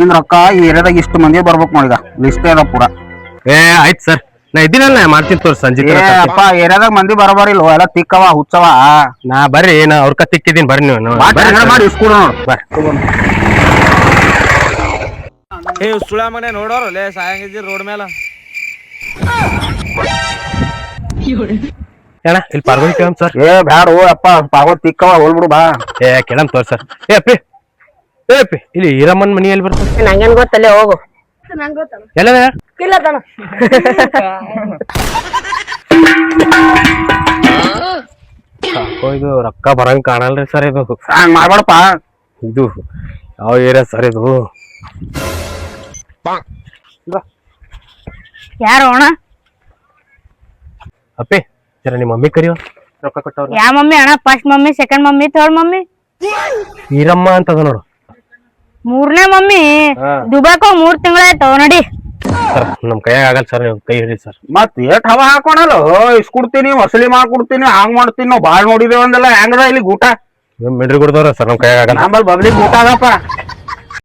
ನಿನ್ ರೊಕ್ಕ ಈ ಏರಿಯಾದಾಗ ಇಷ್ಟು ಮಂದಿ ಬರ್ಬೇಕು ನೋಡಿಗ ಲಿಸ್ಟ್ ಅದ ಪೂರ. ಆಯ್ತು ಸರ್, ನಾ ಇದ್ದೀನಲ್ಲ ಮಾಡ್ತೀನಿ ತೋರಿ ಸಂಜೆ ಅಪ್ಪ ಏರಿಯಾದಾಗ ಮಂದಿ ಬರಬಾರಿಲ್ವ ಎಲ್ಲ ತಿಕ್ಕವ ಹುಚ್ಚವ. ನಾ ಬರ್ರಿ, ನಾ ಅವ್ರ ತಿಕ್ಕಿದ್ದೀನಿ ಬರ್ರಿ ನೀವು ಮಾಡಿ ಇಸ್ಕೊಡು ನೋಡು ಸುಳ ಮನೆ ನೋಡೋರಲ್ಲೇ ಸಾಯಂಗಿದ್ದಿ ರೋಡ್ ಮೇಲೆ. ಅಣ್ಣ ಇಲ್ಲಿ ಪಾರ್ವತಿ ಕೇಳಮ್ ಸರ್. ಬ್ಯಾಡ ಅಪ್ಪ ಪಾರ್ವತಿ ತಿಕ್ಕವ ಹೋಲ್ಬಿಡು ಬಾ. ಕೇಳಮ್ ತೋರಿ ಸರ್. ಅಪ್ಪಿ ಇಲ್ಲಿ ಈರಮ್ಮನ್ ಮನಿ ಎಲ್ಲಿ ಬರ್ತದೆ? ನಂಗೇನ್ ಗೊತ್ತಲ್ಲೇ ಹೋಗು. ಎಲ್ಲ ಇಲ್ಲ ತಾನ ಇದು ರೊಕ್ಕ ಬರಂಗ್ ಕಾಣಲ್ರಿ ಸರ್. ಇದು ಹಂಗ್ ಮಾಡ್ಬೇಡಪ್ಪ. ಇದು ಯಾವ ಏರಿಯಾ ಸರ್ ಇದು? ಯಾರು ಅಣ್ಣ? ಅಪ್ಪಿ ಜರ ನಿಮ್ಮ ಮಮ್ಮಿ ಕರಿಯೋ, ರೊಕ್ಕ ಕೊಟ್ಟವ್ರ. ಯಾವ ಮಮ್ಮಿ ಅಣ್ಣ? First mummy, second mummy, third mummy? Eeramma ಅಂತದ ನೋಡು. ಮೂರನೇ ಮಮ್ಮಿ ದುಬಾಕ್ 3 ತಿಂಗಳಾಯ್ತು ನೋಡಿ. ಸರ್ ನಮ್ ಕೈಯಾಗ ಆಗಲ್ಲ ಸರ್, ನೀವು ಕೈ ಹಿಡಿ ಸರ್. ಮತ್ ಏಟ್ ಹವಾ ಹಾಕೋಣಲ್ಲ ಇಸ್ಕೊಡ್ತೀನಿ, ವಸೂಲಿ ಮಾಡ್ಕೊಡ್ತೀನಿ, ಹಂಗ್ ಮಾಡ್ತೀನಿ. ನಾವು ಬಾಳ್ ನೋಡಿದೇವ ಅಂದಲ್ಲ. ಹೆಂಗದ ಇಲ್ಲಿ ಊಟ? ಮಿಡ್ರಿ ಗುಡ್ದವ್ರ ಸರ್, ನಮ್ ಕೈಯಾಗ ಆಗಲ್ಲ. ನಮ್ಮಲ್ಲಿ ಬಬ್ಲಿಗ್ ಊಟ ಆಗಪ್ಪ.